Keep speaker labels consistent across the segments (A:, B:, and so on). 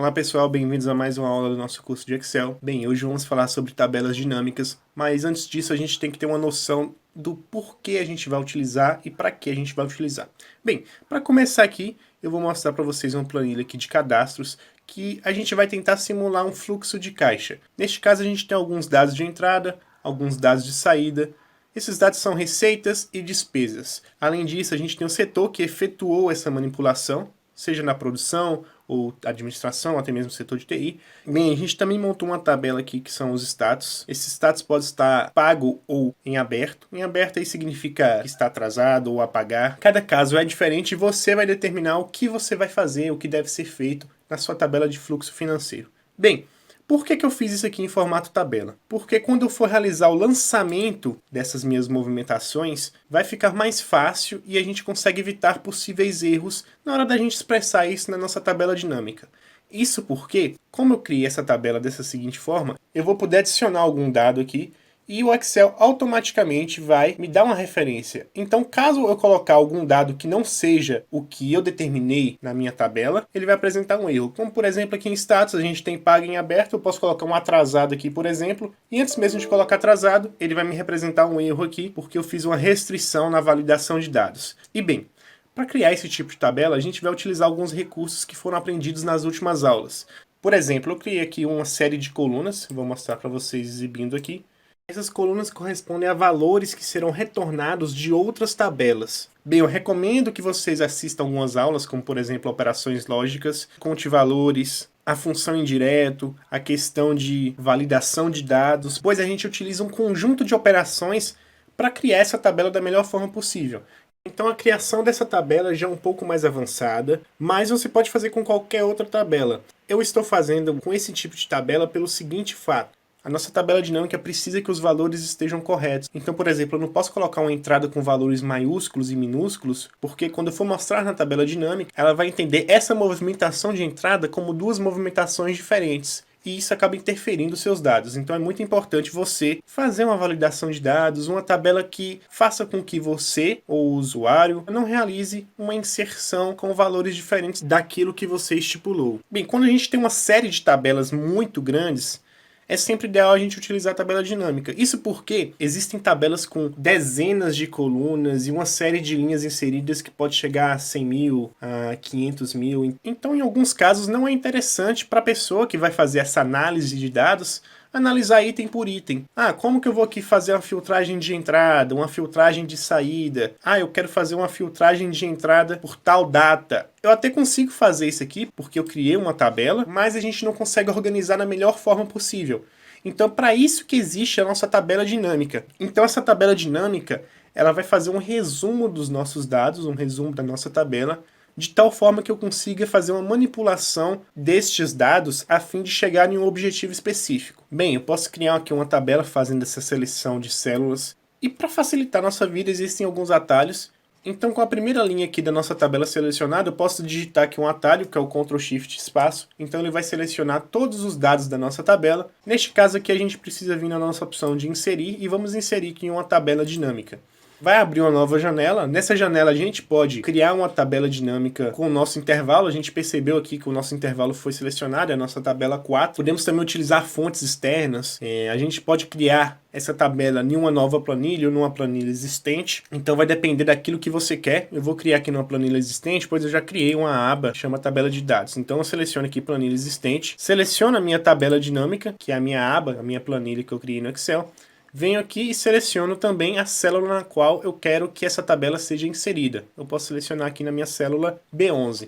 A: Olá pessoal, bem-vindos a mais uma aula do nosso curso de Excel. Bem, hoje vamos falar sobre tabelas dinâmicas, mas antes disso a gente tem que ter uma noção do porquê a gente vai utilizar e para que a gente vai utilizar. Bem, para começar aqui, eu vou mostrar para vocês uma planilha aqui de cadastros que a gente vai tentar simular um fluxo de caixa. Neste caso a gente tem alguns dados de entrada, alguns dados de saída. Esses dados são receitas e despesas. Além disso, a gente tem o setor que efetuou essa manipulação, seja na produção ou administração, até mesmo setor de TI. Bem, a gente também montou uma tabela aqui que são os status. Esse status pode estar pago ou em aberto. Em aberto aí significa que está atrasado ou a pagar. Cada caso é diferente e você vai determinar o que você vai fazer, o que deve ser feito na sua tabela de fluxo financeiro. Bem, por que eu fiz isso aqui em formato tabela? Porque quando eu for realizar o lançamento dessas minhas movimentações, vai ficar mais fácil e a gente consegue evitar possíveis erros na hora da gente expressar isso na nossa tabela dinâmica. Isso porque, como eu criei essa tabela dessa seguinte forma, eu vou poder adicionar algum dado aqui e o Excel automaticamente vai me dar uma referência. Então, caso eu colocar algum dado que não seja o que eu determinei na minha tabela, ele vai apresentar um erro. Como, por exemplo, aqui em status, a gente tem pago em aberto, eu posso colocar um atrasado aqui, por exemplo, e antes mesmo de colocar atrasado, ele vai me representar um erro aqui, porque eu fiz uma restrição na validação de dados. E bem, para criar esse tipo de tabela, a gente vai utilizar alguns recursos que foram aprendidos nas últimas aulas. Por exemplo, eu criei aqui uma série de colunas, vou mostrar para vocês exibindo aqui. Essas colunas correspondem a valores que serão retornados de outras tabelas. Bem, eu recomendo que vocês assistam algumas aulas, como por exemplo operações lógicas, conte valores, a função indireto, a questão de validação de dados, pois a gente utiliza um conjunto de operações para criar essa tabela da melhor forma possível. Então a criação dessa tabela já é um pouco mais avançada, mas você pode fazer com qualquer outra tabela. Eu estou fazendo com esse tipo de tabela pelo seguinte fato. A nossa tabela dinâmica precisa que os valores estejam corretos. Então, por exemplo, eu não posso colocar uma entrada com valores maiúsculos e minúsculos, porque quando eu for mostrar na tabela dinâmica, ela vai entender essa movimentação de entrada como duas movimentações diferentes. E isso acaba interferindo nos seus dados. Então é muito importante você fazer uma validação de dados, uma tabela que faça com que você, ou o usuário, não realize uma inserção com valores diferentes daquilo que você estipulou. Bem, quando a gente tem uma série de tabelas muito grandes, é sempre ideal a gente utilizar a tabela dinâmica. Isso porque existem tabelas com dezenas de colunas e uma série de linhas inseridas que pode chegar a 100 mil, a 500 mil. Então, em alguns casos, não é interessante para a pessoa que vai fazer essa análise de dados analisar item por item. Como que eu vou aqui fazer uma filtragem de entrada, uma filtragem de saída? Eu quero fazer uma filtragem de entrada por tal data. Eu até consigo fazer isso aqui, porque eu criei uma tabela, mas a gente não consegue organizar da melhor forma possível. Então, para isso que existe a nossa tabela dinâmica. Então, essa tabela dinâmica, ela vai fazer um resumo dos nossos dados, um resumo da nossa tabela, de tal forma que eu consiga fazer uma manipulação destes dados a fim de chegar em um objetivo específico. Bem, eu posso criar aqui uma tabela fazendo essa seleção de células, e para facilitar a nossa vida existem alguns atalhos. Então, com a primeira linha aqui da nossa tabela selecionada, eu posso digitar aqui um atalho, que é o Ctrl Shift espaço. Então ele vai selecionar todos os dados da nossa tabela. Neste caso aqui a gente precisa vir na nossa opção de inserir e vamos inserir aqui em uma tabela dinâmica. Vai abrir uma nova janela. Nessa janela a gente pode criar uma tabela dinâmica com o nosso intervalo. A gente percebeu aqui que o nosso intervalo foi selecionado, é a nossa tabela 4. Podemos também utilizar fontes externas. A gente pode criar essa tabela em uma nova planilha ou numa planilha existente. Então vai depender daquilo que você quer. Eu vou criar aqui numa planilha existente, pois eu já criei uma aba que chama tabela de dados. Então eu seleciono aqui planilha existente. Seleciono a minha tabela dinâmica, que é a minha aba, a minha planilha que eu criei no Excel. Venho aqui e seleciono também a célula na qual eu quero que essa tabela seja inserida. Eu posso selecionar aqui na minha célula B11.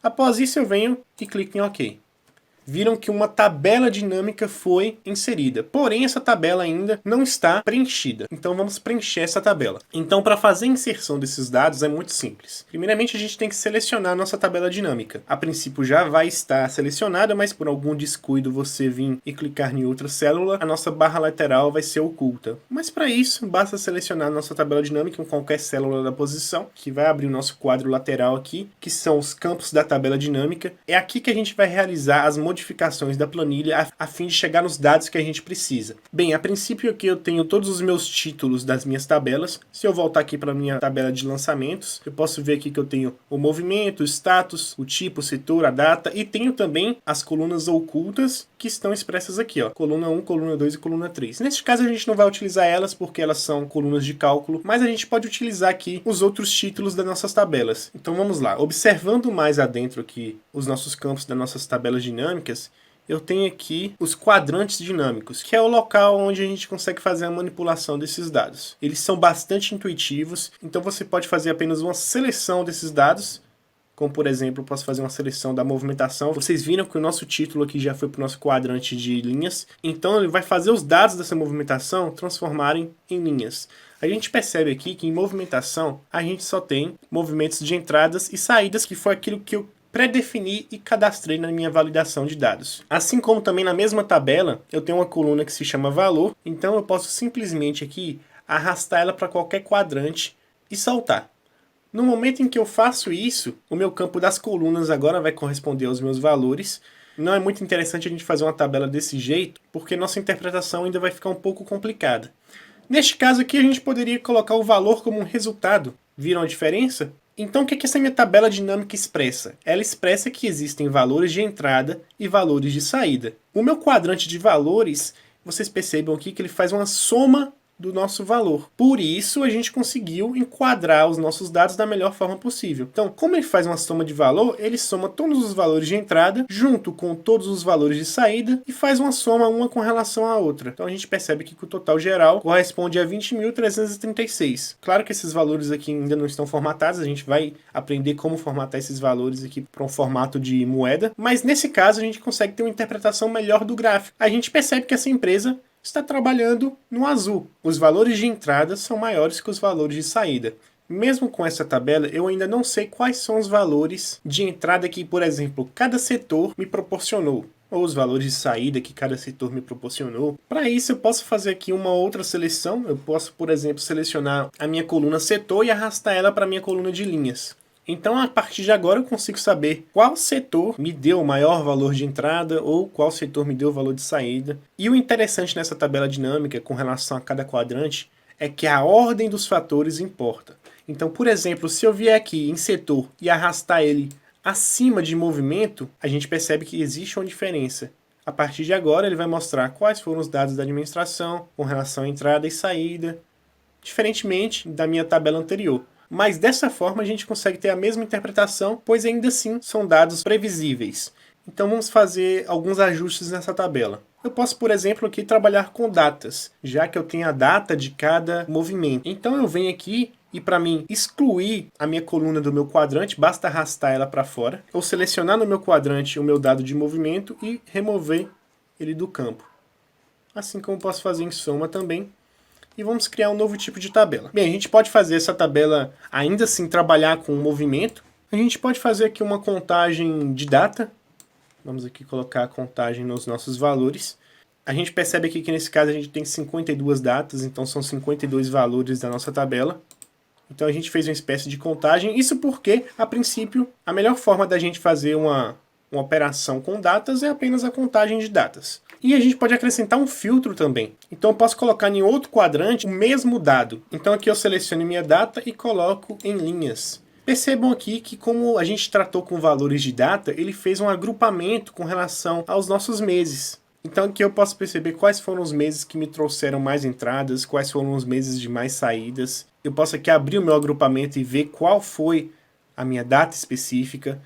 A: Após isso eu venho e clico em OK. Viram que uma tabela dinâmica foi inserida. Porém, essa tabela ainda não está preenchida. Então vamos preencher essa tabela. Então, para fazer a inserção desses dados é muito simples. Primeiramente, a gente tem que selecionar a nossa tabela dinâmica. A princípio já vai estar selecionada, mas por algum descuido você vir e clicar em outra célula, a nossa barra lateral vai ser oculta. Mas para isso, basta selecionar a nossa tabela dinâmica em qualquer célula da posição, que vai abrir o nosso quadro lateral aqui, que são os campos da tabela dinâmica. É aqui que a gente vai realizar as modificações modificações da planilha a fim de chegar nos dados que a gente precisa. Bem, a princípio aqui eu tenho todos os meus títulos das minhas tabelas. Se eu voltar aqui para a minha tabela de lançamentos, eu posso ver aqui que eu tenho o movimento, o status, o tipo, o setor, a data, e tenho também as colunas ocultas que estão expressas aqui, ó, coluna 1, coluna 2 e coluna 3. Neste caso a gente não vai utilizar elas porque elas são colunas de cálculo, mas a gente pode utilizar aqui os outros títulos das nossas tabelas. Então vamos lá, observando mais adentro aqui os nossos campos das nossas tabelas dinâmicas, eu tenho aqui os quadrantes dinâmicos, que é o local onde a gente consegue fazer a manipulação desses dados. Eles são bastante intuitivos, então você pode fazer apenas uma seleção desses dados, como por exemplo, eu posso fazer uma seleção da movimentação. Vocês viram que o nosso título aqui já foi para o nosso quadrante de linhas, então ele vai fazer os dados dessa movimentação transformarem em linhas. A gente percebe aqui que em movimentação a gente só tem movimentos de entradas e saídas, que foi aquilo que eu pré-defini e cadastrei na minha validação de dados. Assim como também na mesma tabela, eu tenho uma coluna que se chama valor, então eu posso simplesmente aqui arrastar ela para qualquer quadrante e soltar. No momento em que eu faço isso, o meu campo das colunas agora vai corresponder aos meus valores. Não é muito interessante a gente fazer uma tabela desse jeito, porque nossa interpretação ainda vai ficar um pouco complicada. Neste caso aqui, a gente poderia colocar o valor como um resultado. Viram a diferença? Então, o que essa minha tabela dinâmica expressa? Ela expressa que existem valores de entrada e valores de saída. O meu quadrante de valores, vocês percebam aqui que ele faz uma soma do nosso valor. Por isso, a gente conseguiu enquadrar os nossos dados da melhor forma possível. Então, como ele faz uma soma de valor, ele soma todos os valores de entrada junto com todos os valores de saída e faz uma soma uma com relação à outra. Então, a gente percebe aqui que o total geral corresponde a 20.336. Claro que esses valores aqui ainda não estão formatados, a gente vai aprender como formatar esses valores aqui para um formato de moeda, mas nesse caso a gente consegue ter uma interpretação melhor do gráfico. A gente percebe que essa empresa está trabalhando no azul. Os valores de entrada são maiores que os valores de saída. Mesmo com essa tabela, eu ainda não sei quais são os valores de entrada que, por exemplo, cada setor me proporcionou, ou os valores de saída que cada setor me proporcionou. Para isso, eu posso fazer aqui uma outra seleção. Eu posso, por exemplo, selecionar a minha coluna setor e arrastar ela para a minha coluna de linhas. Então, a partir de agora, eu consigo saber qual setor me deu o maior valor de entrada ou qual setor me deu o valor de saída. E o interessante nessa tabela dinâmica com relação a cada quadrante é que a ordem dos fatores importa. Então, por exemplo, se eu vier aqui em setor e arrastar ele acima de movimento, a gente percebe que existe uma diferença. A partir de agora, ele vai mostrar quais foram os dados da administração com relação à entrada e saída, diferentemente da minha tabela anterior. Mas dessa forma a gente consegue ter a mesma interpretação, pois ainda assim são dados previsíveis. Então vamos fazer alguns ajustes nessa tabela. Eu posso, por exemplo, aqui trabalhar com datas, já que eu tenho a data de cada movimento. Então eu venho aqui e para mim excluir a minha coluna do meu quadrante, basta arrastar ela para fora, ou selecionar no meu quadrante o meu dado de movimento e remover ele do campo. Assim como posso fazer em soma também. E vamos criar um novo tipo de tabela. Bem, a gente pode fazer essa tabela ainda assim trabalhar com o movimento. A gente pode fazer aqui uma contagem de data. Vamos aqui colocar a contagem nos nossos valores. A gente percebe aqui que nesse caso a gente tem 52 datas, então são 52 valores da nossa tabela. Então a gente fez uma espécie de contagem. Isso porque, a princípio, a melhor forma da gente fazer uma operação com datas é apenas a contagem de datas. E a gente pode acrescentar um filtro também. Então eu posso colocar em outro quadrante o mesmo dado. Então aqui eu seleciono minha data e coloco em linhas. Percebam aqui que como a gente tratou com valores de data, ele fez um agrupamento com relação aos nossos meses. Então aqui eu posso perceber quais foram os meses que me trouxeram mais entradas, quais foram os meses de mais saídas. Eu posso aqui abrir o meu agrupamento e ver qual foi a minha data específica.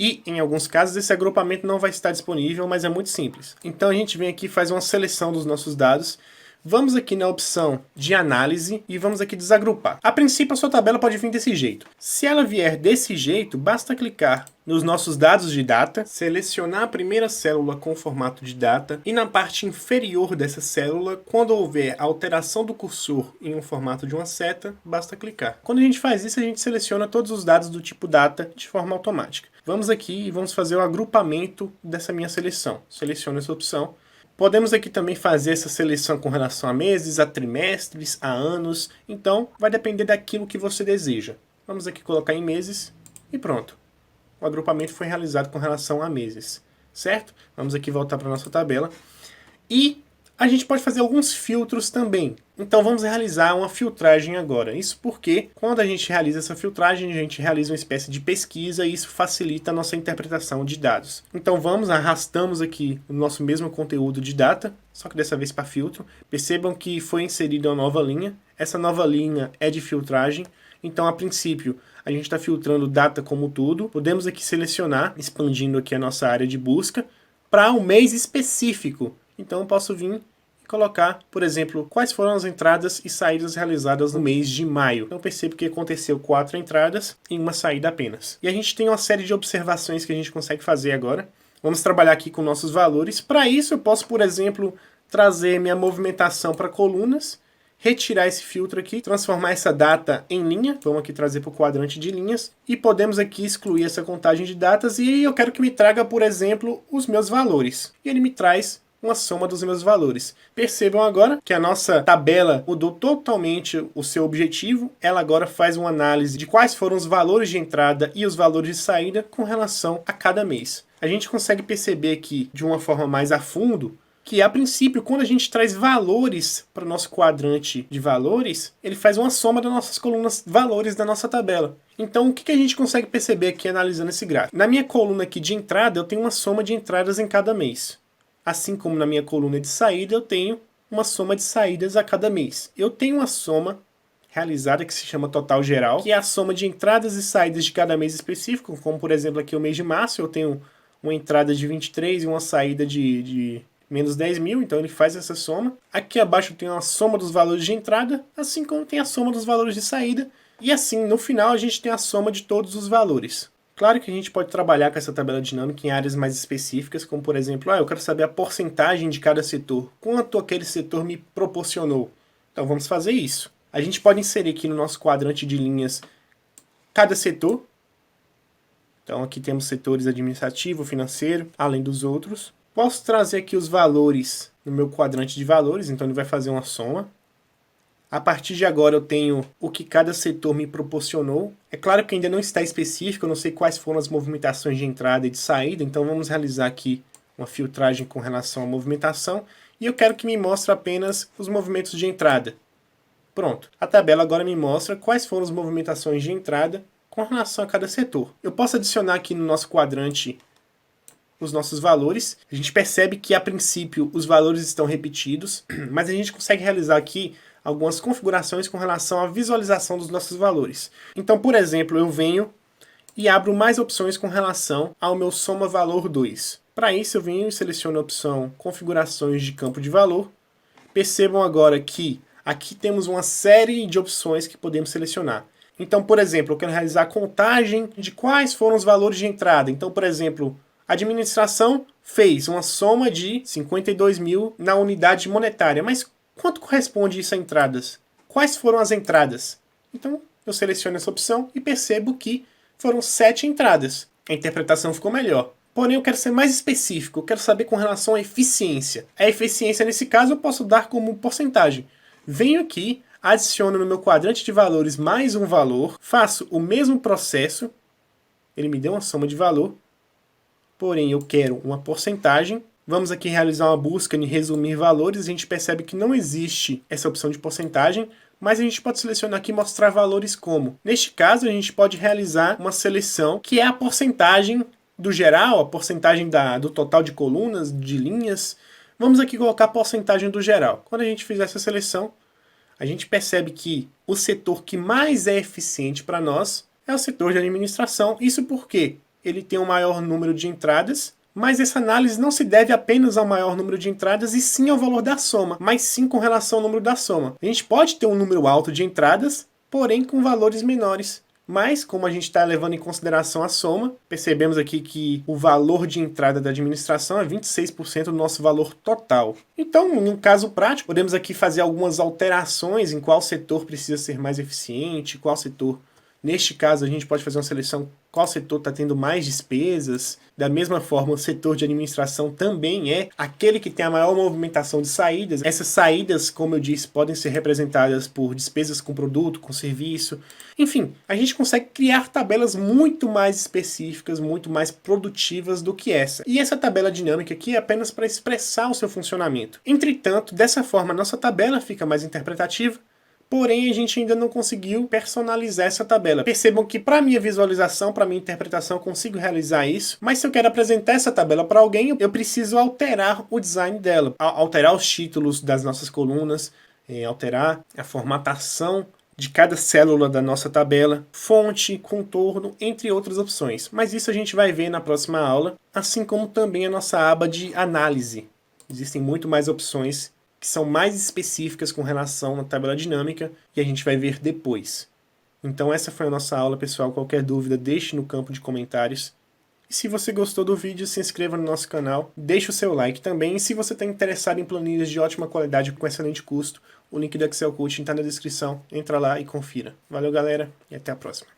A: E, em alguns casos, esse agrupamento não vai estar disponível, mas é muito simples. Então a gente vem aqui e faz uma seleção dos nossos dados. Vamos aqui na opção de análise e vamos aqui desagrupar. A princípio, a sua tabela pode vir desse jeito. Se ela vier desse jeito, basta clicar nos nossos dados de data, selecionar a primeira célula com formato de data e na parte inferior dessa célula, quando houver alteração do cursor em um formato de uma seta, basta clicar. Quando a gente faz isso, a gente seleciona todos os dados do tipo data de forma automática. Vamos aqui e vamos fazer o agrupamento dessa minha seleção. Seleciono essa opção. Podemos aqui também fazer essa seleção com relação a meses, a trimestres, a anos. Então, vai depender daquilo que você deseja. Vamos aqui colocar em meses e pronto. O agrupamento foi realizado com relação a meses. certo? Vamos aqui voltar para a nossa tabela. E a gente pode fazer alguns filtros também. Então vamos realizar uma filtragem agora. Isso porque quando a gente realiza essa filtragem, a gente realiza uma espécie de pesquisa e isso facilita a nossa interpretação de dados. Então arrastamos aqui o nosso mesmo conteúdo de data, só que dessa vez para filtro. Percebam que foi inserida uma nova linha. Essa nova linha é de filtragem. Então, a princípio, a gente está filtrando data como tudo. Podemos aqui selecionar, expandindo aqui a nossa área de busca, para um mês específico. Então eu posso vir e colocar, por exemplo, quais foram as entradas e saídas realizadas no mês de maio. Então eu percebo que aconteceu 4 entradas e uma saída apenas. E a gente tem uma série de observações que a gente consegue fazer agora. Vamos trabalhar aqui com nossos valores. Para isso eu posso, por exemplo, trazer minha movimentação para colunas, retirar esse filtro aqui, transformar essa data em linha, vamos aqui trazer para o quadrante de linhas, e podemos aqui excluir essa contagem de datas, e eu quero que me traga, por exemplo, os meus valores. E ele me traz uma soma dos meus valores. Percebam agora que a nossa tabela mudou totalmente o seu objetivo. Ela agora faz uma análise de quais foram os valores de entrada e os valores de saída com relação a cada mês. A gente consegue perceber aqui de uma forma mais a fundo que, a princípio, quando a gente traz valores para o nosso quadrante de valores, ele faz uma soma das nossas colunas valores da nossa tabela. Então, o que a gente consegue perceber aqui analisando esse gráfico? Na minha coluna aqui de entrada, eu tenho uma soma de entradas em cada mês. Assim como na minha coluna de saída, eu tenho uma soma de saídas a cada mês. Eu tenho uma soma realizada que se chama total geral, que é a soma de entradas e saídas de cada mês específico, como por exemplo aqui o mês de março, eu tenho uma entrada de 23 e uma saída de menos 10 mil, então ele faz essa soma. Aqui abaixo eu tenho a soma dos valores de entrada, assim como tem a soma dos valores de saída, e assim no final a gente tem a soma de todos os valores. Claro que a gente pode trabalhar com essa tabela dinâmica em áreas mais específicas, como por exemplo, eu quero saber a porcentagem de cada setor, quanto aquele setor me proporcionou. Então vamos fazer isso. A gente pode inserir aqui no nosso quadrante de linhas cada setor. Então aqui temos setores administrativo, financeiro, além dos outros. Posso trazer aqui os valores no meu quadrante de valores, então ele vai fazer uma soma. A partir de agora eu tenho o que cada setor me proporcionou. É claro que ainda não está específico, eu não sei quais foram as movimentações de entrada e de saída, então vamos realizar aqui uma filtragem com relação à movimentação. E eu quero que me mostre apenas os movimentos de entrada. Pronto, a tabela agora me mostra quais foram as movimentações de entrada com relação a cada setor. Eu posso adicionar aqui no nosso quadrante os nossos valores. A gente percebe que a princípio os valores estão repetidos, mas a gente consegue realizar aqui algumas configurações com relação à visualização dos nossos valores. Então, por exemplo, eu venho e abro mais opções com relação ao meu soma valor 2. Para isso eu venho e seleciono a opção configurações de campo de valor. Percebam agora que aqui temos uma série de opções que podemos selecionar. Então, por exemplo, eu quero realizar a contagem de quais foram os valores de entrada. Então, por exemplo, a administração fez uma soma de 52 mil na unidade monetária, mas quanto corresponde isso a entradas? Quais foram as entradas? Então, eu seleciono essa opção e percebo que foram 7 entradas. A interpretação ficou melhor. Porém, eu quero ser mais específico. Eu quero saber com relação à eficiência. A eficiência, nesse caso, eu posso dar como porcentagem. Venho aqui, adiciono no meu quadrante de valores mais um valor, faço o mesmo processo. Ele me deu uma soma de valor. Porém, eu quero uma porcentagem. Vamos aqui realizar uma busca em resumir valores. A gente percebe que não existe essa opção de porcentagem, mas a gente pode selecionar aqui e mostrar valores como. Neste caso, a gente pode realizar uma seleção que é a porcentagem do geral, a porcentagem do total de colunas, de linhas. Vamos aqui colocar a porcentagem do geral. Quando a gente fizer essa seleção, a gente percebe que o setor que mais é eficiente para nós é o setor de administração. Isso porque ele tem um maior número de entradas, mas essa análise não se deve apenas ao maior número de entradas e sim ao valor da soma, mas sim com relação ao número da soma. A gente pode ter um número alto de entradas, porém com valores menores. Mas, como a gente está levando em consideração a soma, percebemos aqui que o valor de entrada da administração é 26% do nosso valor total. Então, no caso prático, podemos aqui fazer algumas alterações em qual setor precisa ser mais eficiente, qual setor. Neste caso, a gente pode fazer uma seleção qual setor está tendo mais despesas. Da mesma forma, o setor de administração também é aquele que tem a maior movimentação de saídas. Essas saídas, como eu disse, podem ser representadas por despesas com produto, com serviço. Enfim, a gente consegue criar tabelas muito mais específicas, muito mais produtivas do que essa. E essa tabela dinâmica aqui é apenas para expressar o seu funcionamento. Entretanto, dessa forma, a nossa tabela fica mais interpretativa, porém a gente ainda não conseguiu personalizar essa tabela. Percebam que para minha visualização, para minha interpretação, eu consigo realizar isso, mas se eu quero apresentar essa tabela para alguém, eu preciso alterar o design dela, alterar os títulos das nossas colunas, alterar a formatação de cada célula da nossa tabela, fonte, contorno, entre outras opções. Mas isso a gente vai ver na próxima aula, assim como também a nossa aba de análise. Existem muito mais opções que são mais específicas com relação à tabela dinâmica, e a gente vai ver depois. Então essa foi a nossa aula, pessoal. Qualquer dúvida, deixe no campo de comentários. E se você gostou do vídeo, se inscreva no nosso canal, deixe o seu like também. E se você está interessado em planilhas de ótima qualidade com excelente custo, o link do Excel Coaching está na descrição. Entra lá e confira. Valeu, galera, e até a próxima.